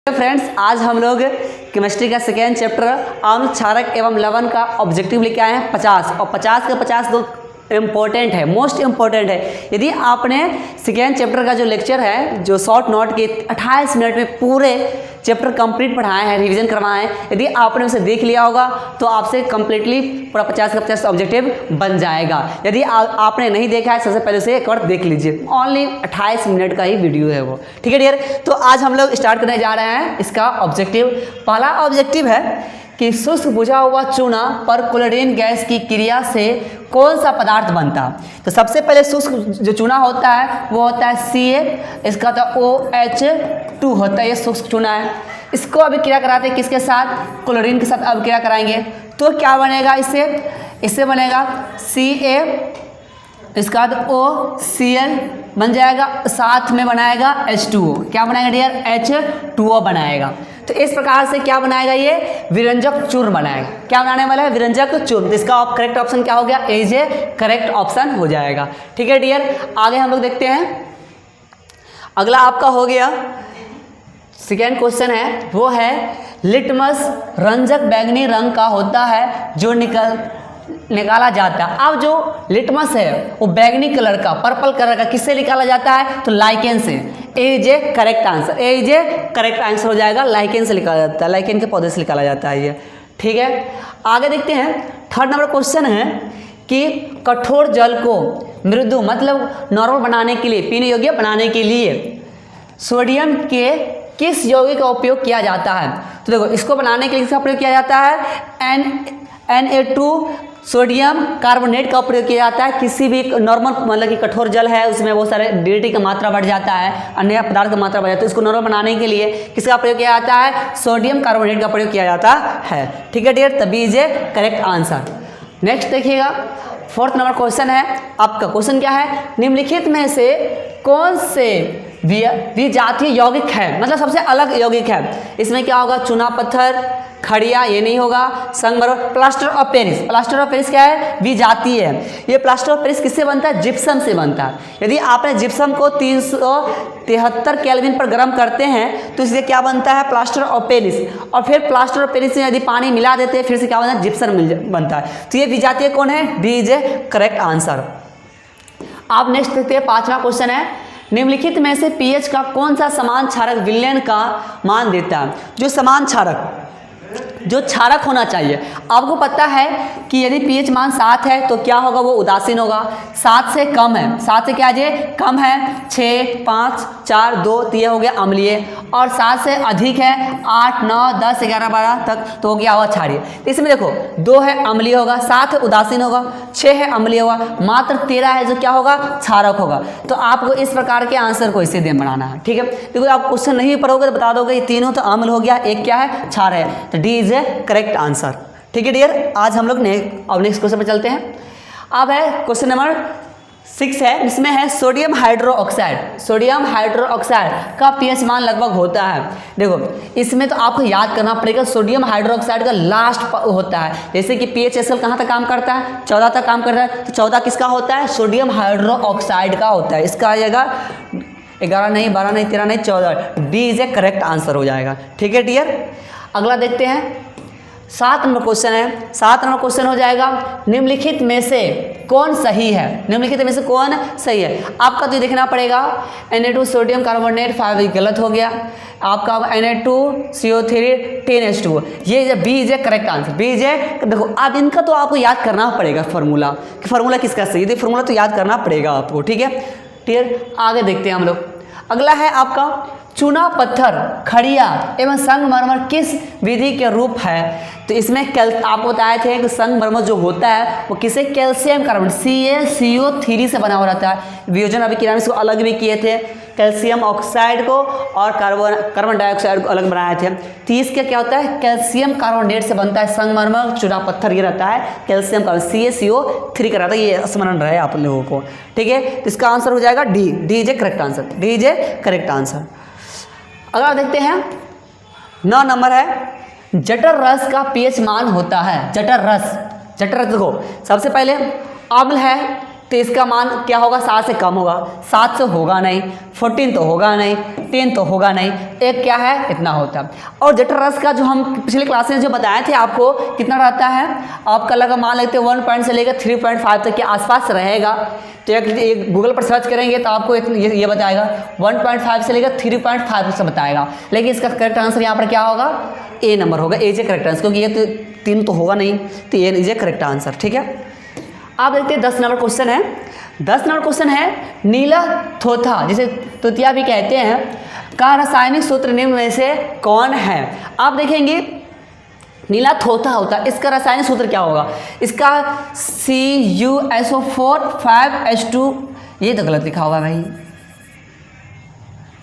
Friends, आज हम लोग केमिस्ट्री का सेकेंड चैप्टर अम्ल, क्षारक एवं लवण का ऑब्जेक्टिव लेके आए हैं 50 और 50 के 50 दो इम्पोर्टेंट है, मोस्ट इम्पोर्टेंट है। यदि आपने सेकेंड चैप्टर का जो लेक्चर है जो शॉर्ट नोट के 28 मिनट में पूरे चैप्टर कंप्लीट पढ़ाए हैं, रिवीजन करवाए हैं, यदि आपने उसे देख लिया होगा तो आपसे कंप्लीटली पूरा 50 का 50 ऑब्जेक्टिव बन जाएगा। यदि आपने नहीं देखा है, सबसे पहले उसे एक बार देख लीजिए। ओनली 28 मिनट का ही वीडियो है वो, ठीक है डियर। तो आज हम लोग स्टार्ट करने जा रहे हैं इसका ऑब्जेक्टिव। पहला ऑब्जेक्टिव है कि शुष्क बुझा हुआ चूना पर क्लोरीन गैस की क्रिया से कौन सा पदार्थ बनता है। तो सबसे पहले शुष्क जो चूना होता है वो होता है Ca, इसका तो OH2 होता है, ये शुष्क चूना है। इसको अभी क्रिया कराते हैं किसके साथ? क्लोरीन के साथ अब क्रिया कराएंगे तो क्या बनेगा इससे बनेगा Ca, इसका बाद OCl बन जाएगा, साथ में बनाएगा H2O। क्या बनाएगा डियर? H2O बनाएगा। तो इस प्रकार से क्या बनाएगा? ये विरंजक चूर्ण बनाएगा। क्या बनाने वाला है? विरंजक चूर्ण। तो इसका करेक्ट ऑप्शन क्या हो गया? ए जे करेक्ट ऑप्शन हो जाएगा, ठीक है डियर। आगे हम लोग देखते हैं, अगला आपका हो गया सेकेंड क्वेश्चन है, वो है लिटमस रंजक बैंगनी रंग का होता है जो निकाला जाता है। अब जो लिटमस है वो बैंगनी कलर का, पर्पल कलर का किससे निकाला जाता है? तो लाइकेन से। ए जे करेक्ट आंसर, ए जे करेक्ट आंसर हो जाएगा। लाइकेन से निकाला जाता है, लाइकेन के पौधे से निकाला जाता है ये, ठीक है। आगे देखते हैं, थर्ड नंबर क्वेश्चन है कि कठोर जल को मृदु मतलब नॉर्मल बनाने के लिए, पीने योग्य बनाने के लिए सोडियम के किस यौगिक का उपयोग किया जाता है? तो देखो, इसको बनाने के लिए इसका प्रयोग किया जाता है Na2 सोडियम कार्बोनेट का प्रयोग किया जाता है। किसी भी नॉर्मल मतलब कि कठोर जल है उसमें बहुत सारे DDT का मात्रा बढ़ जाता है, अन्य पदार्थ का मात्रा बढ़ जाता है, तो इसको नॉर्मल बनाने के लिए किसका प्रयोग किया जाता है? सोडियम कार्बोनेट का प्रयोग किया जाता है, ठीक है डियर। तभी is a correct answer. Next देखिएगा, फोर्थ नंबर क्वेश्चन है आपका। क्वेश्चन क्या है? निम्नलिखित में से कौन से विजातीय यौगिक है, मतलब सबसे अलग यौगिक है? इसमें क्या होगा? चूना पत्थर, खड़िया, ये नहीं होगा। संगमरमर, plaster of Paris. Plaster of Paris क्या है? विजातीय है। ये प्लास्टर ऑफ पेरिस किससे बनता है? जिप्सम से बनता है। यदि आपने जिप्सम को 373 केल्विन पर गर्म करते हैं तो इससे क्या बनता है? Plaster of Paris. और फिर प्लास्टर ऑफ पेरिस में यदि पानी मिला देते हैं फिर से क्या बनता है? जिप्सम बनता है। तो ये विजातीय कौन है? D is a correct answer. आप नेक्स्ट देखते हैं, पांचवा क्वेश्चन है, निम्नलिखित में से पीएच का कौन सा समान क्षारक विलयन का मान देता है? जो समान क्षारक, जो क्षारक होना चाहिए, आपको पता है कि यदि पीएच मान 7 है तो क्या होगा? वो उदासीन होगा। 7 से कम है, 7 से क्या है? कम है 6, 5, 4, 2 तो ये हो गया अम्लीय। और 7 से अधिक है 8, 9, 10, 11, 12 तक तो हो गया हुआ क्षारीय। तो इसमें देखो 2 है अम्लीय होगा, 7 है उदासीन होगा, 6 है अम्लीय होगा, मात्र 13 है जो क्या होगा? क्षारक होगा। तो आपको इस प्रकार के आंसर को इसे बनाना है, ठीक है। देखो आप क्वेश्चन नहीं पढ़ोगे तो बता दोगे ये तीनों तो अम्ल हो गया, एक क्या है? क्षार है। तो डी इज करेक्ट आंसर, ठीक है डियर। आज हम लोग नेक्स्ट क्वेश्चन पे चलते हैं। अब है क्वेश्चन नंबर 6 है, इसमें है सोडियम हाइड्रोक्साइड। सोडियम हाइड्रोक्साइड का पीएच मान लगभग होता है। देखो इसमें तो आपको याद करना पड़ेगा, सोडियम हाइड्रोक्साइड का लास्ट होता है। जैसे कि PHSL कहाँ तक काम करता है? 14 तक काम करता है। तो 14 किसका होता है? सोडियम हाइड्रोक्साइड का होता है। इसका आ जाएगा 11 नहीं, 12 नहीं, 13 नहीं, 14। D is a correct answer हो जाएगा, ठीक है डियर। अगला देखते हैं, 7 नंबर क्वेश्चन है। 7 नंबर क्वेश्चन हो जाएगा, निम्नलिखित में से कौन सही है? निम्नलिखित में से कौन सही है? आपका तो ये देखना पड़ेगा, Na2 सोडियम कार्बोनेट 5 गलत हो गया, आपका Na2CO3 10H2। ये B is a correct answer, B is a. देखो अब इनका तो आपको याद करना पड़ेगा फार्मूला, कि फार्मूला किसका सही है, फार्मूला तो याद करना पड़ेगा आपको, ठीक है डियर। आगे देखते हैं हम लोग, अगला है आपका चूना पत्थर, खड़िया एवं संगमरमर किस विधि के रूप है? तो इसमें आपको बताए थे कि संगमरमर जो होता है वो किसे? कैल्शियम कार्बोनेट CaCO3 से बना हुआ रहता है। वियोजन अभी किराने इसको अलग भी किए थे, कैल्शियम ऑक्साइड को और कार्बन डाइऑक्साइड को अलग बनाए थे। तो इसका क्या होता है? कैल्शियम कार्बोनेट से बनता है संगमरमर। चूना पत्थर ये रहता है कैल्शियम कार्बोनेट, CaCO3 का रहता है। ये स्मरण रहे आप लोगों को, ठीक है। तो इसका आंसर हो जाएगा D, D is a correct answer, D is a correct answer. अगला देखते हैं, 9 नंबर है, जठर रस का पीएच मान होता है। जठर रस देखो सबसे पहले अम्ल है तो इसका मान क्या होगा, 7 से कम होगा, 7 से होगा नहीं, 14 तो होगा नहीं, 10 तो होगा नहीं, एक क्या है इतना होता है। और जटर रस का जो हम पिछले क्लास में जो बताए थे आपको कितना रहता है, आपका लगा मान लेते हैं 1 से लेकर 3.5 तक के आसपास रहेगा। तो एक गूगल पर सर्च करेंगे तो आपको ये बताएगा 1.5 से लेकर 3.5 से बताएगा। लेकिन इसका करेक्ट आंसर यहाँ पर क्या होगा, ए नंबर होगा, ए जे करेक्ट आंसर, क्योंकि ये तो 3 तो होगा नहीं, तो A is a correct answer. ठीक है, आप देखते हैं 10 नंबर क्वेश्चन है। 10 नंबर क्वेश्चन है नीला थोथा जिसे तोतिया भी कहते हैं का रासायनिक सूत्र निम्न में से कौन है। आप देखेंगे नीला थोथा होता है, इसका रासायनिक सूत्र क्या होगा, इसका CuSO4 5H2, ये तो गलत लिखा होगा भाई,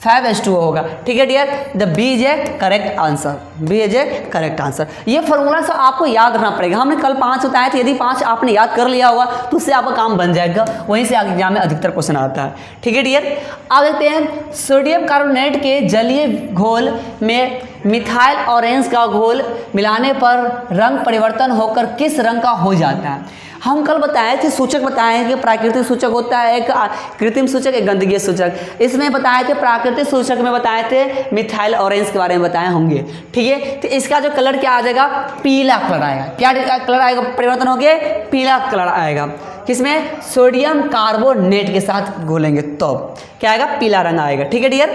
5H2O होगा। ठीक है dear, the B is a correct answer, B is a correct answer. ये फॉर्मूला से आपको याद रखना पड़ेगा, हमने कल 5 बताए थे, यदि 5 आपने याद कर लिया होगा तो उससे आपका काम बन जाएगा, वहीं से एग्जाम में अधिकतर क्वेश्चन आता है। ठीक है डियर, आप देखते हैं सोडियम कार्बोनेट के जलीय घोल में मिथाइल ऑरेंज का घोल मिलाने पर रंग परिवर्तन होकर किस रंग का हो जाता है। हम कल बताए थे, सूचक बताए हैं कि प्राकृतिक सूचक होता है, एक कृत्रिम सूचक, एक गंधकीय सूचक। इसमें बताए थे प्राकृतिक सूचक में बताए थे मिथाइल ऑरेंज के बारे में बताए होंगे। ठीक है, तो इसका जो कलर क्या आ जाएगा, पीला कलर आएगा। क्या कलर आएगा, परिवर्तन हो गया, पीला कलर आएगा। किसमें, सोडियम कार्बोनेट के साथ घोलेंगे तो क्या आएगा, पीला रंग आएगा। ठीक है डियर,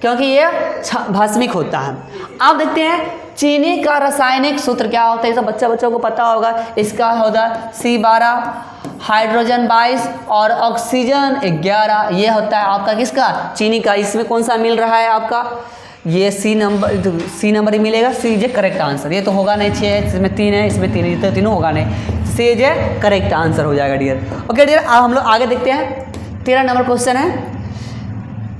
क्योंकि ये भस्मिक होता है। आप देखते हैं चीनी का रासायनिक सूत्र क्या होता है, ये सब बच्चों को पता होगा। इसका होता है C12 हाइड्रोजन 22 और ऑक्सीजन 11, ये होता है आपका किसका, चीनी का। इसमें कौन सा मिल रहा है आपका, ये सी नंबर ही मिलेगा, सी जे करेक्ट आंसर। ये तो होगा नहीं, 6 है, इसमें 3 है, इसमें 3 है, तो तीनों होगा नहीं, सी जे करेक्ट आंसर हो जाएगा डियर। ओके डियर, अब हम लोग आगे देखते हैं। 13 नंबर क्वेश्चन है।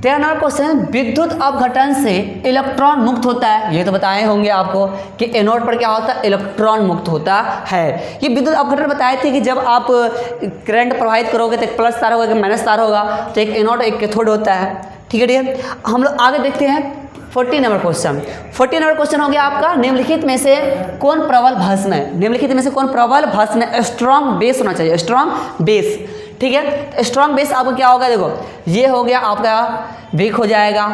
13 नंबर क्वेश्चन, विद्युत अपघटन से इलेक्ट्रॉन मुक्त होता है। ये तो बताए होंगे आपको कि एनोड पर क्या होता है, इलेक्ट्रॉन मुक्त होता है। ये विद्युत अपघटन बताए थे कि जब आप करंट प्रवाहित करोगे तो एक प्लस तार होगा, एक माइनस तार होगा, तो एक एनोड एक कैथोड होता है। ठीक है डियर, हम लोग आगे देखते हैं 14 नंबर क्वेश्चन। 14 नंबर क्वेश्चन हो गया आपका, निम्नलिखित में से कौन प्रबल भस्म है। निम्नलिखित में से कौन प्रबल भस्म है, स्ट्रॉन्ग बेस होना चाहिए, स्ट्रॉन्ग बेस। ठीक है, स्ट्रॉन्ग बेस आपका क्या होगा, देखो ये हो गया आपका वीक हो जाएगा।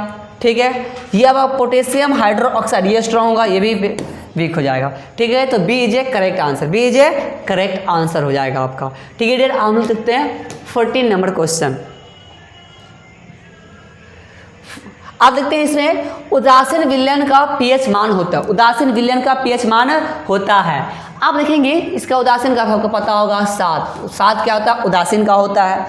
ठीक है, ये अब पोटेशियम हाइड्रोक्साइड, ये स्ट्रॉन्ग होगा, ये भी वीक हो जाएगा। ठीक है, तो B is a correct answer, B is a correct answer हो जाएगा आपका। ठीक है डियर, हम लोग देखते हैं 14 नंबर क्वेश्चन। आप देखते हैं इसमें उदासीन विलयन का पीएच मान होता है, उदासीन विलयन का पीएच मान होता है। आप देखेंगे इसका उदासीन का आपको पता होगा 7। 7 क्या होता है, उदासीन का होता है।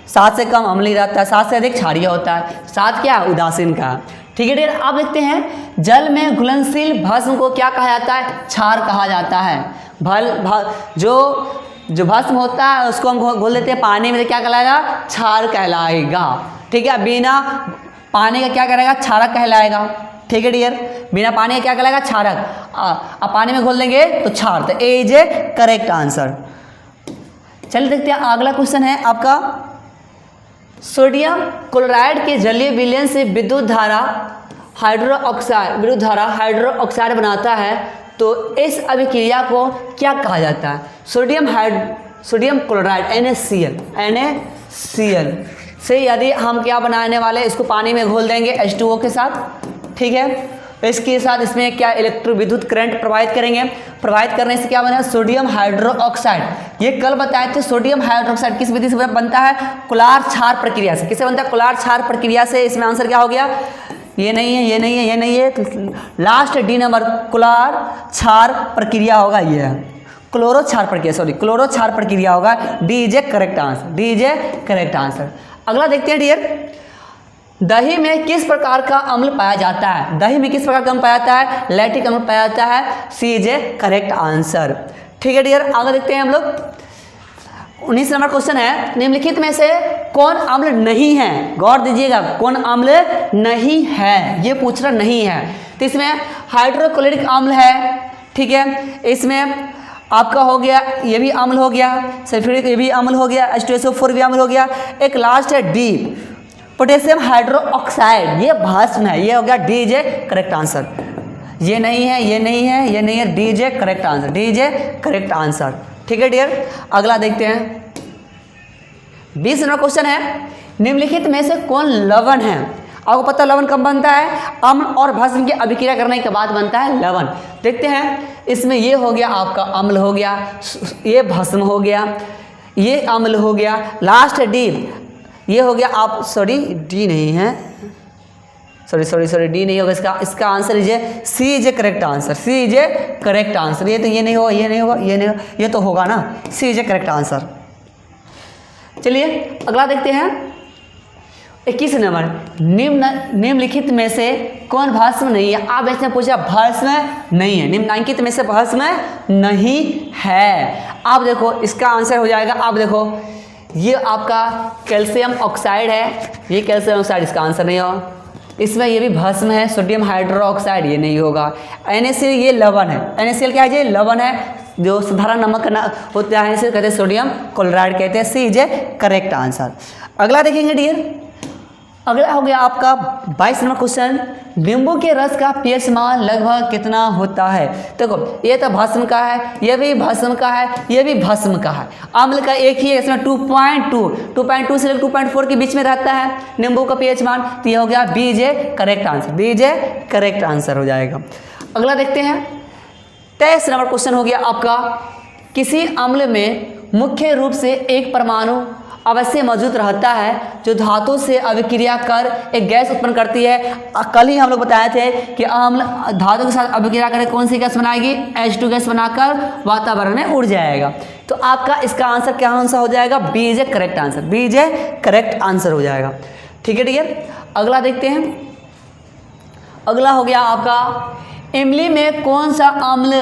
7 से कम अम्लीय रहता है, 7 से अधिक क्षारीय होता है। 7 क्या, उदासीन का। ठीक है डियर, आप देखते हैं जल में घुलनशील भस्म को क्या कहा जाता है, क्षार कहा जाता है। जो भस्म होता है उसको हम घोल देते हैं पानी में, तो क्या कहलाएगा, क्षार कहलाएगा। ठीक है, बिना पानी का क्या कहलाएगा, क्षारक कहलाएगा। ठीक है डियर, बिना पानी का क्या कहलाएगा, क्षारक। अब पानी में घोल देंगे तो क्षार, तो A is a correct answer. चलिए देखते हैं अगला क्वेश्चन है आपका, सोडियम क्लोराइड के जलीय विलयन से विद्युत धारा हाइड्रोक्साइड बनाता है, तो इस अभिक्रिया को क्या कहा जाता है। सोडियम क्लोराइड NaCl से यदि हम क्या बनाने वाले, इसको पानी में घोल देंगे H2O के साथ। ठीक है, इसके साथ इसमें क्या इलेक्ट्रोविद्युत करंट प्रवाहित करेंगे। प्रवाहित करने से क्या बना, सोडियम हाइड्रोक्साइड। ये कल बताए थे, सोडियम हाइड्रोक्साइड किस विधि से बनता है, कुलार क्षार प्रक्रिया से। किससे बनता है, कुलार क्षार प्रक्रिया से। इसमें आंसर क्या हो गया, ये नहीं है, ये नहीं है, ये नहीं है, तो लास्ट डी नंबर कुलार क्षार प्रक्रिया होगा, ये है क्लोरो क्षार प्रक्रिया होगा। D is a correct answer, D is a correct answer. अगला देखते हैं डियर, दही में किस प्रकार का अम्ल पाया जाता है। दही में किस प्रकार का अम्ल पाया जाता है, लैक्टिक अम्ल पाया जाता है। सी इज ए करेक्ट आंसर। ठीक है डियर, आगे देखते हैं हम लोग 19 नंबर क्वेश्चन है, निम्नलिखित में से कौन अम्ल नहीं है। गौर दीजिएगा, कौन अम्ल नहीं है, ये पूछ रहा नहीं है। तो इसमें हाइड्रोक्लोरिक अम्ल है। ठीक है, इसमें आपका हो गया, ये भी अम्ल हो गया, सल्फ्यूरिक ये भी अम्ल हो गया, H2SO4 भी अम्ल हो गया। एक लास्ट है डी, पोटेशियम हाइड्रोक्साइड, ये भस्म है, ये हो गया। D is a correct answer. ये नहीं है, ये नहीं है, ये नहीं है, D is a correct answer, D is a correct answer. ठीक है डियर, अगला देखते हैं 20 नंबर क्वेश्चन है, निम्नलिखित में से कौन लवण है? आपको पता लवण कब बनता है? अम्ल और भस्म की अभिक्रिया करने के बाद बनता है लवण। देखते हैं, इसमें ये हो गया आपका अम्ल हो गया, ये भस्म हो गया, ये अम्ल हो गया, लास्ट डी ये हो गया आप सॉरी डी नहीं है, सॉरी डी नहीं होगा, इसका answer is C is a correct answer, C is a correct answer. ये तो ये नहीं होगा, ये नहीं होगा, ये नहीं होगा, ये तो होगा ना, सी इज ए करेक्ट आंसर। चलिए अगला देखते हैं 21 नंबर, निम्नलिखित में से कौन भस्म नहीं है? आप ऐसे पूछा भस्म नहीं है, निम्नलिखित में से भस्म नहीं है। आप देखो इसका आंसर हो जाएगा, आप देखो ये आपका कैल्शियम ऑक्साइड है, ये कैल्शियम ऑक्साइड इसका आंसर नहीं होगा। इसमें ये भी भस्म है, सोडियम हाइड्रोक्साइड ये नहीं होगा। NaCl ये लवण है, NaCl क्या है? ये लवण है, जो साधारण नमक होता है इसे कहते हैं सोडियम क्लोराइड कहते हैं। सी इज ए करेक्ट आंसर। अगला देखेंगे डियर, अगला हो गया आपका 22 नंबर क्वेश्चन, नींबू के रस का pH मान लगभग कितना होता है? देखो ये तो भस्म का है, ये भी भस्म का है, ये भी भस्म का है। अम्ल का एक ही है, इसमें 2.2 से 2.4 के बीच में रहता है नींबू का pH मान, तो ये हो गया B is correct answer, B is correct answer हो जाएगा। अगला देखते हैं 23 नंबर क्वेश्चन हो गया आपका, किसी अम्ल में मुख्य रूप से एक परमाणु अवश्य मौजूद रहता है जो धातु से अभिक्रिया कर एक गैस उत्पन्न करती है। कल ही हम लोग बताए थे कि अम्ल धातु के साथ अभिक्रिया कर कौन सी गैस बनाएगी? H2 गैस बनाकर वातावरण में उड़ जाएगा। तो आपका इसका आंसर क्या आंसर हो जाएगा? B is a correct answer, B is a correct answer हो जाएगा। ठीक है डियर, अगला देखते हैं। अगला हो गया आपका, इमली में कौन सा अम्ल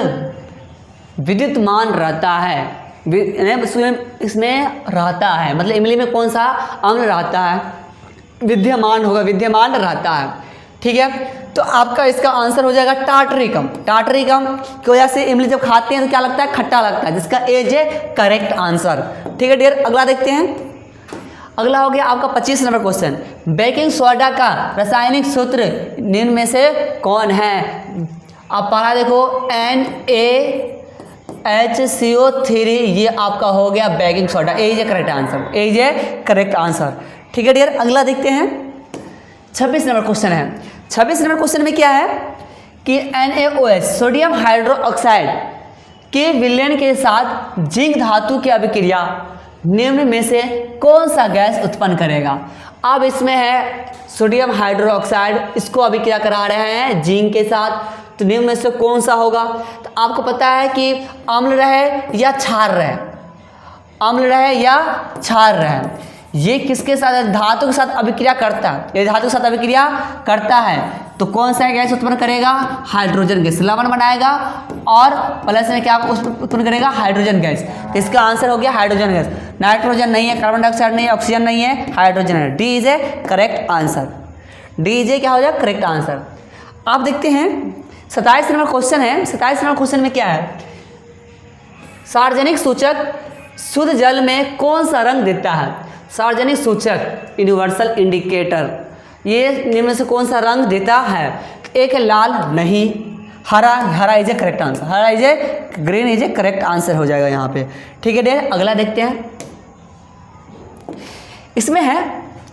विद्युतमान रहता है? इसमें रहता है, मतलब इमली में कौन सा अम्ल रहता है? विद्यमान होगा, विद्यमान रहता है। ठीक है, तो आपका इसका आंसर हो जाएगा टाटरिकम। टाटरिकम की वजह से इमली जब खाते हैं तो क्या लगता है? खट्टा लगता है, जिसका एज है करेक्ट आंसर। ठीक है डियर, अगला देखते हैं। अगला हो गया आपका 25 नंबर क्वेश्चन, बेकिंग सोडा का रासायनिक सूत्र निम्न में से कौन है? आप पढ़ा देखो, NaHCO3, ये आपका हो गया baking soda, A is a correct answer, A is a correct answer. ठीक है डियर, अगला देखते हैं 26 नंबर क्वेश्चन है। 26 नंबर क्वेश्चन में क्या है कि NaOH सोडियम हाइड्रोक्साइड के विलयन के साथ जिंक धातु की अभिक्रिया निम्न में से कौन सा गैस उत्पन्न करेगा? अब इसमें है सोडियम हाइड्रोक्साइड, इसको अभिक्रिया करा रहे हैं जिंक के साथ, तो निम्न में से कौन सा होगा? तो आपको पता है कि अम्ल रहे या क्षार रहे, अम्ल रहे या क्षार रहे, ये किसके साथ? धातु के साथ अभिक्रिया करता है। ये धातु के साथ अभिक्रिया करता है तो कौन सा गैस उत्पन्न करेगा? हाइड्रोजन गैस, लवण बनाएगा और प्लस में क्या उत्पन्न करेगा? Hydrogen gas. तो इसका आंसर हो गया हाइड्रोजन गैस। नाइट्रोजन नहीं है, कार्बन डाइऑक्साइड नहीं है, ऑक्सीजन नहीं है, हाइड्रोजन है। D is a correct answer, D is a क्या हो जाएगा? Correct answer. आप देखते हैं 27 नंबर क्वेश्चन है। 27 नंबर क्वेश्चन में क्या है? सार्वजनिक सूचक शुद्ध जल में कौन सा रंग देता है? सार्वजनिक सूचक यूनिवर्सल इंडिकेटर, ये निम्न में से कौन सा रंग देता है? एक है लाल, नहीं, हरा, हरा इज ए करेक्ट आंसर, हरा is a, green is a correct answer हो जाएगा यहाँ पे। ठीक है डियर, अगला देखते हैं। इसमें है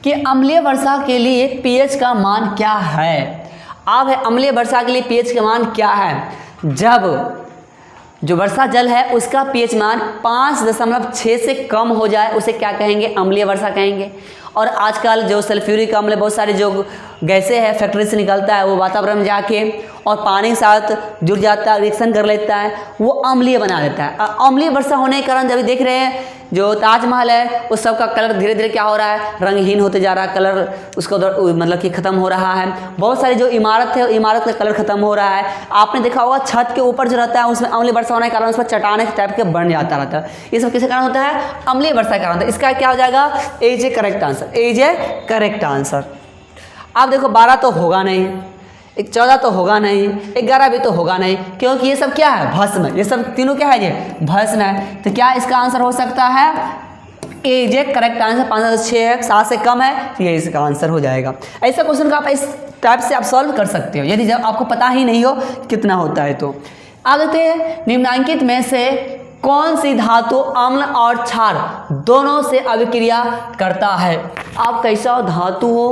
कि अम्लीय वर्षा के लिए pH का मान क्या है? अब है अम्लीय वर्षा के लिए pH का मान क्या है? जब जो वर्षा जल है उसका pH मान 5.6 से कम हो जाए उसे क्या कहेंगे? अम्लीय वर्षा कहेंगे। और आजकल जो सल्फ्यूरिक अम्ल, बहुत सारे जो गैसें हैं फैक्ट्री से निकलता है, वो वातावरण में जाके और पानी के साथ जुड़ जाता है, रिएक्शन कर लेता है, वो अम्लीय बना देता है। अम्लीय वर्षा होने के कारण जब देख रहे हैं जो ताजमहल है उस सब का कलर धीरे धीरे क्या हो रहा है? रंगहीन होते जा रहा है, कलर उसका मतलब कि खत्म हो रहा है। बहुत सारी जो इमारत है, इमारत का कलर खत्म हो रहा है। आपने देखा होगा छत के ऊपर जो रहता है उसमें अम्लीय वर्षा होने के कारण उस पर चट्टाने टाइप के बन जाता रहता है। ये सब किसके कारण होता है? अम्लीय वर्षा के कारण होता है। इसका क्या हो जाएगा? A is a correct answer, A is a correct answer. आप देखो 12 तो होगा नहीं, 14 तो होगा नहीं, 11 भी तो होगा नहीं, क्योंकि ये सब क्या है? भस्म है। ये सब तीनों क्या है? ये भस्म है। तो क्या इसका आंसर हो सकता है? ए जे करेक्ट आंसर। 5.6 है, 7 से कम है, तो ये इसका आंसर हो जाएगा। ऐसा क्वेश्चन का आप इस टाइप से आप सॉल्व कर सकते हो यदि जब आपको पता ही नहीं हो कितना होता है। तो आगे देखते हैं, निम्नांकित में से कौन सी धातु अम्ल और क्षार दोनों से अभिक्रिया करता है? आप कैसा धातु हो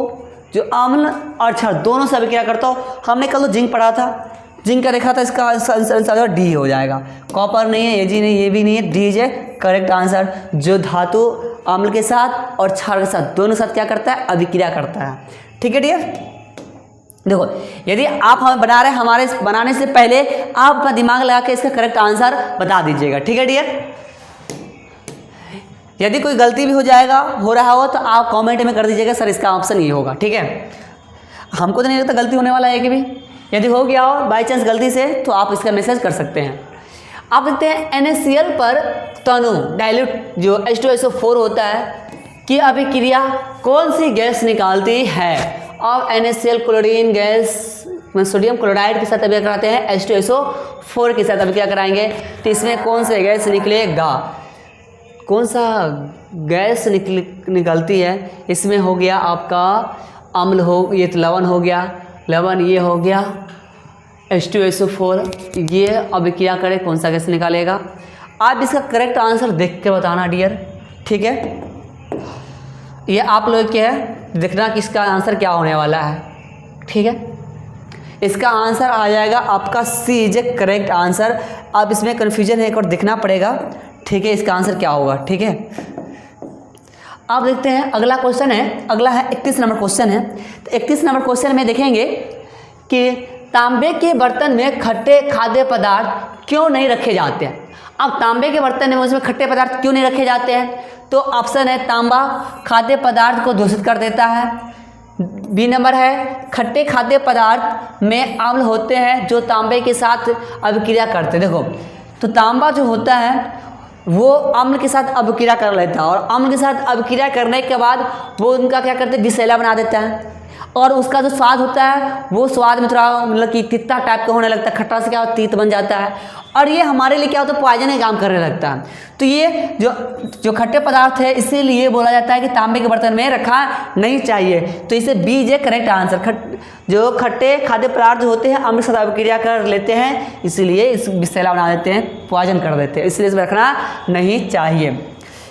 जो अम्ल और क्षार दोनों से अभिक्रिया करता हो? हमने कल तो जिंक पढ़ा था, जिंक का देखा था, इसका आंसर डी हो जाएगा। कॉपर नहीं है, एजी नहीं, ये भी नहीं है, डी इज करेक्ट आंसर। जो धातु अम्ल के साथ और क्षार के साथ दोनों साथ क्या करता है? अभिक्रिया करता है। ठीक है डियर, देखो यदि आप हमें बना रहे हैं, हमारे बनाने से पहले आप अपना दिमाग लगा के इसका करेक्ट आंसर बता दीजिएगा। ठीक है डियर, यदि कोई गलती भी हो रहा हो तो आप कमेंट में कर दीजिएगा सर इसका ऑप्शन ये होगा। ठीक है, हमको तो नहीं लगता गलती होने वाला है कि भी, यदि हो गया हो बाई चांस गलती से तो आप इसका मैसेज कर सकते हैं। आप देखते हैं NaCl पर तनु डाइल्यूट जो H2SO4 होता है कि अभिक्रिया कौन सी गैस निकालती है? अब NaCl क्लोरीन गैस में सोडियम क्लोराइड के साथ अभिक्रिया कराते हैं, H2SO4 के साथ अभिक्रिया कराएंगे तो इसमें कौन सा गैस निकलेगा? कौन सा गैस निकलती है? इसमें हो गया आपका अम्ल, हो ये तो लवण हो गया, लवण ये हो गया H2SO4, ये अभिक्रिया करे कौन सा गैस निकालेगा? आप इसका करेक्ट आंसर देख के बताना डियर। ठीक है, ये आप लोग के है देखना कि इसका आंसर क्या होने वाला है। ठीक है, इसका आंसर आ जाएगा आपका सी इज ए करेक्ट आंसर। अब इसमें कन्फ्यूजन है, एक और देखना पड़ेगा। ठीक है, इसका आंसर क्या होगा? ठीक है, आप देखते हैं अगला क्वेश्चन है, अगला है 31 नंबर क्वेश्चन है। तो 31 नंबर क्वेश्चन में देखेंगे कि तांबे के बर्तन में खट्टे खाद्य पदार्थ क्यों नहीं रखे जाते हैं? अब तांबे के बर्तन में उसमें खट्टे पदार्थ क्यों नहीं रखे जाते हैं? तो ऑप्शन है तांबा खाद्य पदार्थ को दूषित कर देता है, बी नंबर है खट्टे खाद्य पदार्थ में अम्ल होते हैं जो तांबे के साथ अभिक्रिया करते हैं। देखो तो तांबा जो होता है वो अम्ल के साथ अभिक्रिया कर लेता है और अम्ल के साथ अभिक्रिया करने के बाद वो उनका क्या करते हैं? विषैला बना देता है और उसका जो स्वाद होता है वो स्वाद में थोड़ा मतलब कि तीता टाइप का होने लगता है, खट्टा से क्या होता है? तीत बन जाता है और ये हमारे लिए क्या होता है? पॉइजन का काम करने लगता है। तो ये जो खट्टे पदार्थ है इसीलिए बोला जाता है कि तांबे के बर्तन में रखा नहीं चाहिए। तो इसे बी इज करेक्ट आंसर। जो खट्टे खाद्य पदार्थ होते हैं अम्ल के साथ अभिक्रिया कर लेते हैं, इसीलिए इस विषैला बना देते हैं, पॉइजन कर देते हैं, इसलिए इसमें रखना नहीं चाहिए।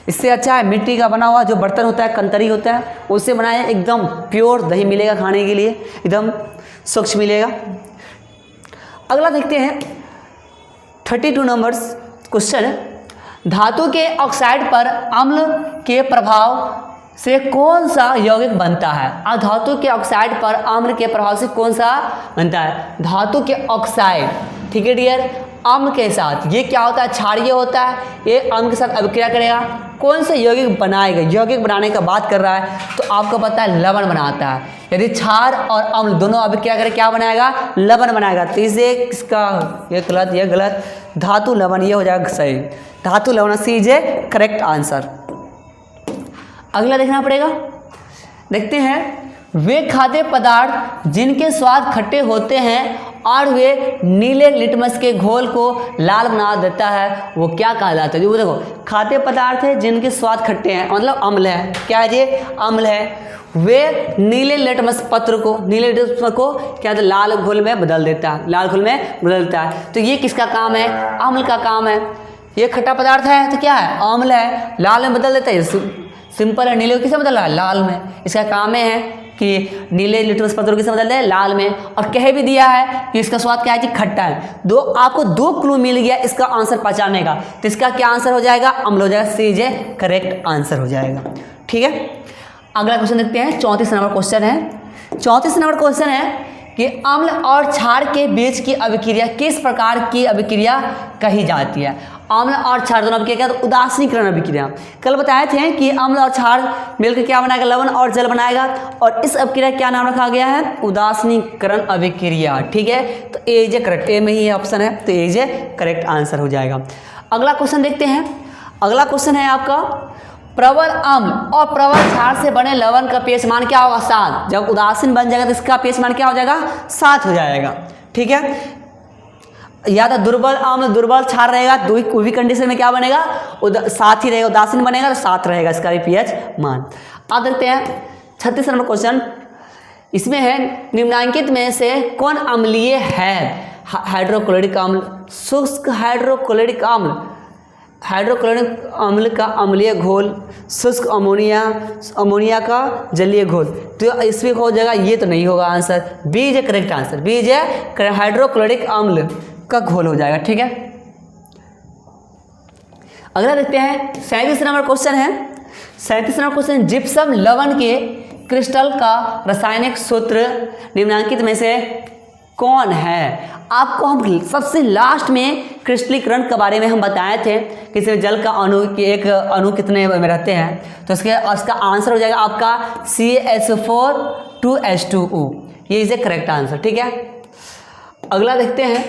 इससे अच्छा है मिट्टी का बना हुआ जो बर्तन होता है, कंतरी होता है, उससे बनाए एकदम प्योर दही मिलेगा खाने के लिए, एकदम स्वच्छ मिलेगा। अगला देखते हैं 32 नंबर्स क्वेश्चन। धातु के ऑक्साइड पर अम्ल के प्रभाव से कौन सा यौगिक बनता है? और धातु के ऑक्साइड पर अम्ल के प्रभाव से कौन सा बनता है? धातु के ऑक्साइड, ठीक है डियर, अम्ल के साथ ये क्या होता है? क्षारीय होता है, ये अम्ल के साथ अभिक्रिया करेगा, कौन से यौगिक बनाएगा? यौगिक बनाने का बात कर रहा है तो आपको पता है लवण बनाता है। यदि क्षार और अम्ल दोनों अभिक्रिया करें क्या बनाएगा? लवण बनाएगा। तो इसे इसका ये गलत, ये गलत, धातु लवण ये हो जाएगा सही। धातु लवण सी इज ए करेक्ट आंसर। अगला देखना पड़ेगा, देखते हैं वे खाद्य पदार्थ जिनके स्वाद खट्टे होते हैं और वे नीले लिटमस के घोल को लाल बना देता है वो क्या कहलाता है? वो देखो खाद्य पदार्थ है जिनके स्वाद खट्टे हैं, मतलब अम्ल है, क्या है ये? अम्ल है। वे नीले लिटमस पत्र को, नीले लिटमस को क्या है? लाल घोल में बदल देता है, लाल घोल में बदल देता है। तो ये किसका काम है? अम्ल का काम है। ये खट्टा पदार्थ है तो क्या है? अम्ल है, लाल में बदल देता है। सिंपल है, नीले को किसे बदल रहा है? लाल में। इसका काम है कि नीले लिटमस पत्र किसे बदल दे? लाल में। और कह भी दिया है कि इसका स्वाद क्या है? कि खट्टा है। आपको दो क्लू मिल गया इसका आंसर पहचानने का। तो इसका क्या आंसर हो जाएगा? अम्ल हो जाएगा, सी इज ए करेक्ट आंसर हो जाएगा। ठीक है, अगला क्वेश्चन देखते हैं। 34 नंबर क्वेश्चन है। 34 नंबर क्वेश्चन है कि अम्ल और क्षार के बीच की अभिक्रिया किस प्रकार की अभिक्रिया कही जाती है? अम्ल और क्षार दोनों अभिक्रिया क्या? उदासीनीकरण अभिक्रिया। कल बताए थे कि अम्ल और क्षार मिलकर क्या बनाएगा? लवण और जल बनाएगा और इस अभिक्रिया क्या नाम रखा गया है? उदासीनीकरण अभिक्रिया। ठीक है, तो ए इज ए करेक्ट, ए में ही ऑप्शन है तो A is a correct answer हो जाएगा। अगला क्वेश्चन देखते हैं। अगला क्वेश्चन है आपका प्रबल अम्ल और प्रबल क्षार से बने लवण का पीएच मान क्या होगा? 7। जब उदासीन बन जाएगा तो इसका पीएच मान क्या हो जाएगा? 7 हो जाएगा। ठीक है, या तो दुर्बल अम्ल दुर्बल क्षार रहेगा, कोई भी कंडीशन में क्या बनेगा? 7 ही रहेगा। उदासीन बनेगा तो 7 रहेगा इसका भी पीएच मान। अब देखते हैं 36 नंबर क्वेश्चन। इसमें है निम्नलिखित में से कौन अम्लीय है? हाइड्रोक्लोरिक अम्ल, शुष्क हाइड्रोक्लोरिक अम्ल, हाइड्रोक्लोरिक अम्ल का अम्लीय घोल, शुष्क अमोनिया का जलीय घोल। तो इसमें हो जाएगा, ये तो नहीं होगा answer, B is correct answer, B is hydrochloric अम्ल का घोल हो जाएगा। ठीक है, अगला देखते हैं 37 नंबर क्वेश्चन है। 37 नंबर क्वेश्चन, जिप्सम लवण के क्रिस्टल का रासायनिक सूत्र निम्नलिखित में से कौन है? आपको हम सबसे लास्ट में क्रिस्टलीकरण के बारे में हम बताए थे कि इसमें जल का अणु एक अणु कितने में रहते हैं, तो उसका आंसर हो जाएगा आपका CaSO4 2H2O, ये इज ए करेक्ट आंसर। ठीक है, अगला देखते हैं।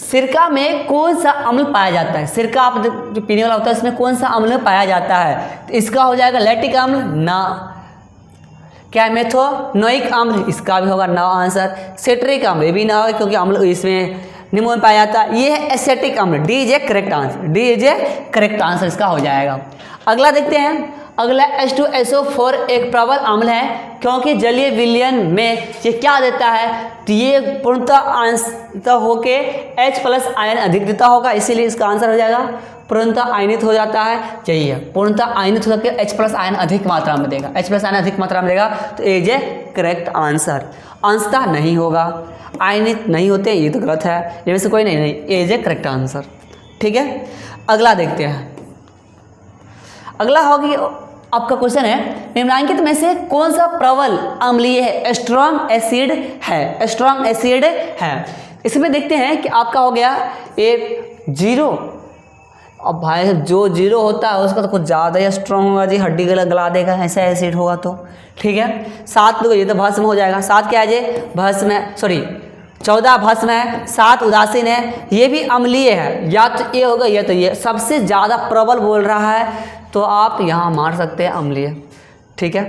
सिरका में कौन सा अम्ल पाया जाता है? सिरका आप जो पीने वाला होता है इसमें कौन सा अम्ल पाया जाता है? तो इसका हो जाएगा लैक्टिक अम्ल ना। क्या मेथोनोइक अम्ल? इसका भी होगा ना आंसर। सिट्रिक अम्ल ये भी ना होगा क्योंकि अम्ल इसमें निम्न में पाया जाता है। ये है एसेटिक अम्ल, D is a correct answer, D is a correct answer इसका हो जाएगा। अगला देखते हैं। अगला H2SO4 एक प्रबल अम्ल है क्योंकि जलीय विलयन में ये क्या देता है? तो ये पूर्णतः होके H+ आयन अधिक देता होगा, इसीलिए इसका आंसर हो जाएगा पूर्णतः आयनित हो जाता है। यही है, पूर्णतः आयनित होकर H+ आयन अधिक मात्रा में देगा, H+ आयन अधिक मात्रा में देगा, तो A is a correct answer. अंशतः नहीं होगा, आयनित नहीं होते, ये तो गलत है, इनमें से कोई नहीं, ए इज ए करेक्ट आंसर। ठीक है, अगला देखते हैं। अगला होगी आपका क्वेश्चन है, निम्नलिखित में से कौन सा प्रबल अम्लीय है? स्ट्रॉन्ग एसिड है, स्ट्रॉन्ग एसिड है। इसमें देखते हैं कि आपका हो गया ए 0। अब भाई जो 0 होता है उसका तो कुछ ज़्यादा ही स्ट्रॉन्ग होगा जी, हड्डी गला देगा, ऐसा एसिड होगा तो। ठीक है, 7 लोग ये तो भस्म हो जाएगा। 7 क्या है जी? भस्म है, सॉरी 14 भस्म है, 7 उदासीन है, ये भी अम्लीय है, या तो ये होगा या तो ये। सबसे ज़्यादा प्रबल बोल रहा है तो आप यहाँ मार सकते हैं अम्लीय। ठीक है,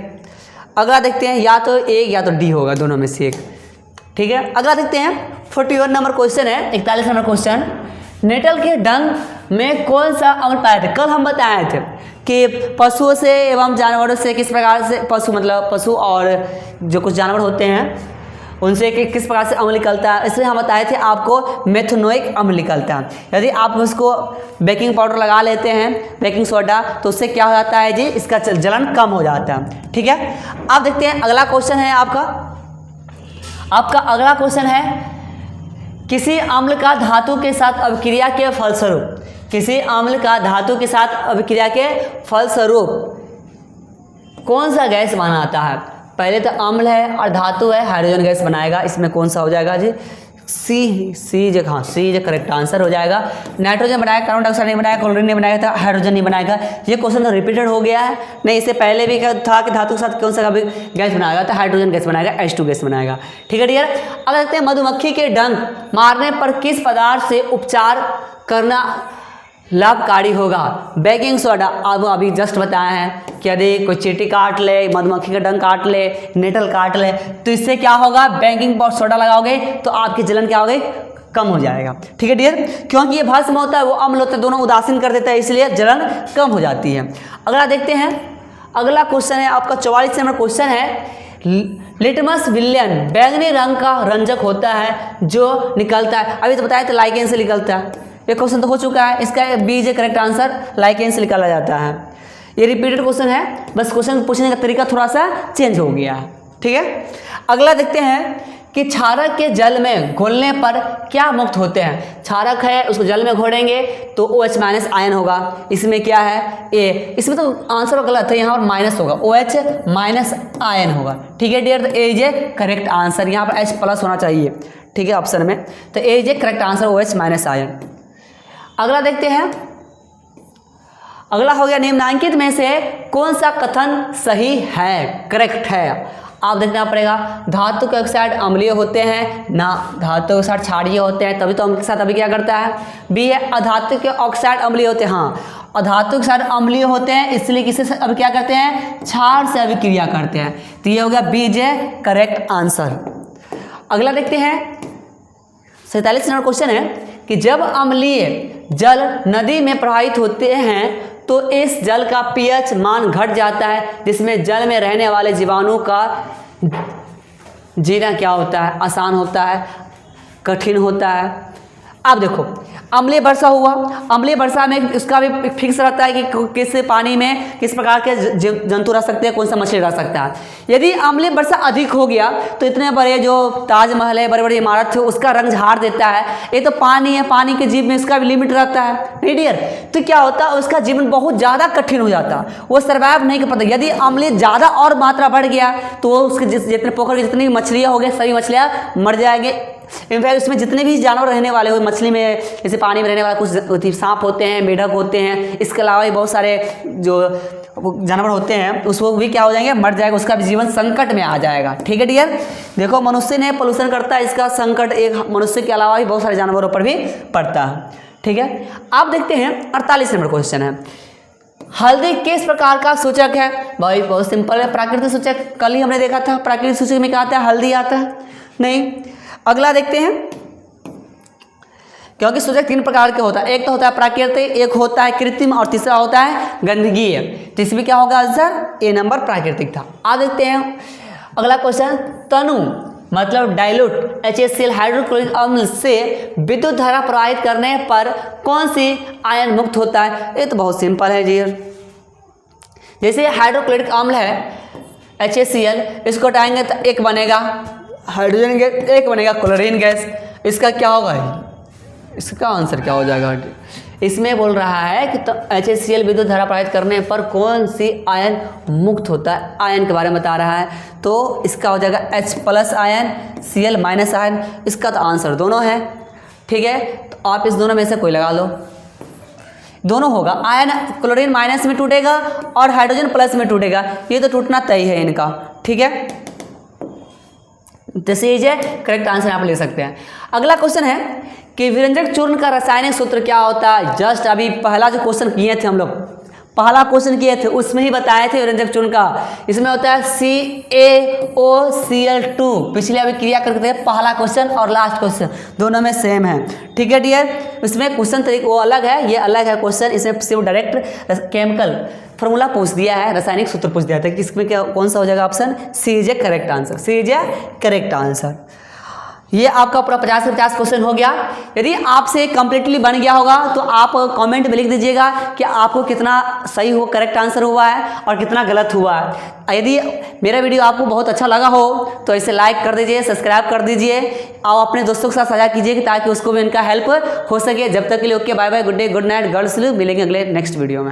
अगला देखते हैं, या तो एक या तो डी होगा, दोनों में से एक। ठीक है, अगला देखते हैं 41 नंबर क्वेश्चन है। 41 नंबर क्वेश्चन, नेटल के डंक में कौन सा अम्ल पाया था? कल हम बताए थे कि पशुओं से एवं जानवरों से किस प्रकार से, पशु मतलब पशु और जो कुछ जानवर होते हैं उनसे किस प्रकार से अम्ल निकलता है, इसलिए हम बताए थे आपको मेथोनोइक अम्ल निकलता है। यदि आप उसको बेकिंग पाउडर लगा लेते हैं, बेकिंग सोडा, तो उससे क्या हो जाता है जी? इसका जलन कम हो जाता है। ठीक है, आप देखते हैं अगला क्वेश्चन है आपका अगला क्वेश्चन है, किसी अम्ल का धातु के साथ अभिक्रिया के फलस्वरूप, किसी अम्ल का धातु के साथ अभिक्रिया के फलस्वरूप कौन सा गैस बना आता है? पहले तो अम्ल है और धातु है, हाइड्रोजन गैस बनाएगा। इसमें कौन सा हो जाएगा जी? सी जो करेक्ट आंसर हो जाएगा। नाइट्रोजन बनाएगा, कार्बन डाइऑक्साइड नहीं बनाएगा, क्लोरीन नहीं बनाएगा, तो हाइड्रोजन नहीं बनाएगा। ये क्वेश्चन तो रिपीटेड हो गया है, नहीं इससे पहले भी था कि धातु के साथ कौन सा गैस बनाएगा? तो हाइड्रोजन गैस बनाएगा, H2 गैस बनाएगा। ठीक है डियर, अब देखते हैं मधुमक्खी के डंक मारने पर किस पदार्थ से उपचार करना लाभकारी होगा? Baking soda. अब अभी जस्ट बताया है कि यदि कोई चींटी काट ले, मधुमक्खी का डंक काट ले, नेटल काट ले, तो इससे क्या होगा? बेकिंग सोडा लगाओगे तो आपकी जलन क्या होगी? कम हो जाएगा। ठीक है डियर, क्योंकि ये भस्म होता है, वो अम्ल होता है, दोनों उदासीन कर देता है, इसलिए जलन कम हो जाती है। अगला देखते हैं, अगला क्वेश्चन है आपका 44 नंबर क्वेश्चन है, लिटमस विलयन बैंगनी रंग का रंजक होता है जो निकलता है, अभी तो बताया तो लाइकेन से निकलता है। ये क्वेश्चन तो हो चुका है, इसका B is correct answer, lichen से निकाला जाता है। ये रिपीटेड क्वेश्चन है, बस क्वेश्चन पूछने का तरीका थोड़ा सा चेंज हो गया है। ठीक है, अगला देखते हैं कि क्षारक के जल में घोलने पर क्या मुक्त होते हैं? क्षारक है, उसको जल में घोलेंगे तो OH- आयन होगा। इसमें क्या है? ए। इसमें तो आंसर गलत है, यहाँ पर माइनस होगा, OH- आयन होगा। ठीक है डियर, तो A is a correct answer, यहाँ पर H+ होना चाहिए। ठीक है, ऑप्शन में, तो A is a correct answer, OH- ion. अगला देखते हैं, अगला हो गया, निम्नलिखित में से कौन सा कथन सही है, करेक्ट है? आप देखना पड़ेगा, धातु के ऑक्साइड अम्लीय होते हैं ना, धातु के साथ क्षारीय होते हैं, तभी तो अम्ल के साथ अभी क्या करता है? बी है, अधातु के ऑक्साइड अम्लीय होते हैं। हाँ, अधातु के साथ अम्लीय होते हैं, इसलिए किससे अब क्या करते हैं? क्षार से अभिक्रिया करते हैं, तो ये हो गया बी जे करेक्ट आंसर। अगला देखते हैं 47 नंबर क्वेश्चन है कि जब अम्लीय जल नदी में प्रवाहित होते हैं तो इस जल का pH मान घट जाता है, जिसमें जल में रहने वाले जीवाणु का जीना क्या होता है? आसान होता है। कठिन होता है। अब देखो अम्लीय वर्षा हुआ, अम्लीय वर्षा में उसका भी फिक्स रहता है कि किस पानी में किस प्रकार के जंतु रह सकते हैं, कौन सा मछली रह सकता है। यदि अम्लीय वर्षा अधिक हो गया तो इतने बड़े जो ताजमहल है, बड़े बड़े इमारत है, उसका रंग झाड़ देता है। ये तो पानी है, पानी के जीव में इसका भी लिमिट रहता है नहीं डियर। तो क्या होता है, उसका जीवन बहुत ज़्यादा कठिन हो जाता, वो सर्वाइव नहीं कर पाता। यदि अम्लीय ज़्यादा और मात्रा बढ़ गया तो उसके जितने पोखर की जितनी मछलियाँ हो गई सभी मछलियाँ मर जाएंगे। इनफैक्ट उसमें जितने भी जानवर रहने वाले हो, मछली में जैसे पानी में रहने वाले कुछ सांप होते हैं, मेढक होते हैं, इसके अलावा भी बहुत सारे जो जानवर होते हैं उसको भी क्या हो जाएंगे, मर जाएगा, उसका भी जीवन संकट में आ जाएगा। ठीक है डियर। देखो मनुष्य ने पोल्यूशन करता है, इसका संकट एक मनुष्य के अलावा भी बहुत सारे जानवरों पर भी पड़ता है। ठीक है, आप देखते हैं 48 नंबर क्वेश्चन है, हल्दी किस प्रकार का सूचक है? भाई बहुत सिंपल है, प्राकृतिक सूचक। कल ही हमने देखा था प्राकृतिक सूचक में क्या आता है, हल्दी आता है नहीं। अगला देखते हैं, क्योंकि सूचक 3 प्रकार के होता है, एक तो होता है प्राकृतिक, एक होता है कृत्रिम और तीसरा होता है गंधकीय। तो इसमें क्या होगा आंसर, ए नंबर प्राकृतिक था। आप देखते हैं अगला क्वेश्चन, तनु मतलब डाइल्यूट HCl हाइड्रोक्लोरिक अम्ल से विद्युत धारा प्रवाहित करने पर कौन सी आयन मुक्त होता है? ये तो बहुत सिंपल है जी। जैसे हाइड्रोक्लोरिक अम्ल है HCl, इसको हटाएंगे तो एक बनेगा हाइड्रोजन गैस, एक बनेगा क्लोरीन गैस। इसका क्या होगा, इसका आंसर क्या हो जाएगा? इसमें बोल रहा है कि तो HCl विद्युत धारा प्रवाहित करने पर कौन सी आयन मुक्त होता है, आयन के बारे में बता रहा है। तो इसका हो जाएगा H+ आयन, Cl- आयन। इसका तो आंसर दोनों है। ठीक है, तो आप इस दोनों में से कोई लगा लो, दोनों होगा। आयन क्लोरीन माइनस में टूटेगा और हाइड्रोजन प्लस में टूटेगा, ये तो टूटना तय है इनका। ठीक है, जैसे ये करेक्ट आंसर आप ले सकते हैं। अगला क्वेश्चन है कि विरंजक चूर्ण का रासायनिक सूत्र क्या होता है? जस्ट अभी पहला जो क्वेश्चन किए थे हम लोग, पहला क्वेश्चन किए थे उसमें ही बताए थे विरंजक चूर्ण का। इसमें होता है CaOCl2। पिछले अभी क्रिया करके थे, पहला क्वेश्चन और लास्ट क्वेश्चन दोनों में सेम है। ठीक है डियर, इसमें क्वेश्चन तरीका वो अलग है, ये अलग है क्वेश्चन। इसमें सिर्फ डायरेक्ट केमिकल फॉर्मूला पूछ दिया है, रासायनिक सूत्र पूछ दिया था कि इसमें क्या कौन सा हो जाएगा option C is a correct answer. C is a correct answer. ये आपका पूरा 50 से 50 क्वेश्चन हो गया। यदि आपसे कंप्लीटली बन गया होगा तो आप कमेंट में लिख दीजिएगा कि आपको कितना सही हो करेक्ट आंसर हुआ है और कितना गलत हुआ है। यदि मेरा वीडियो आपको बहुत अच्छा लगा हो तो इसे लाइक कर दीजिए, सब्सक्राइब कर दीजिए और अपने दोस्तों के साथ साझा कीजिए ताकि उसको भी इनका हेल्प हो सके। जब तक के लिए okay, bye bye, good day, good night, girls. मिलेंगे अगले नेक्स्ट वीडियो में।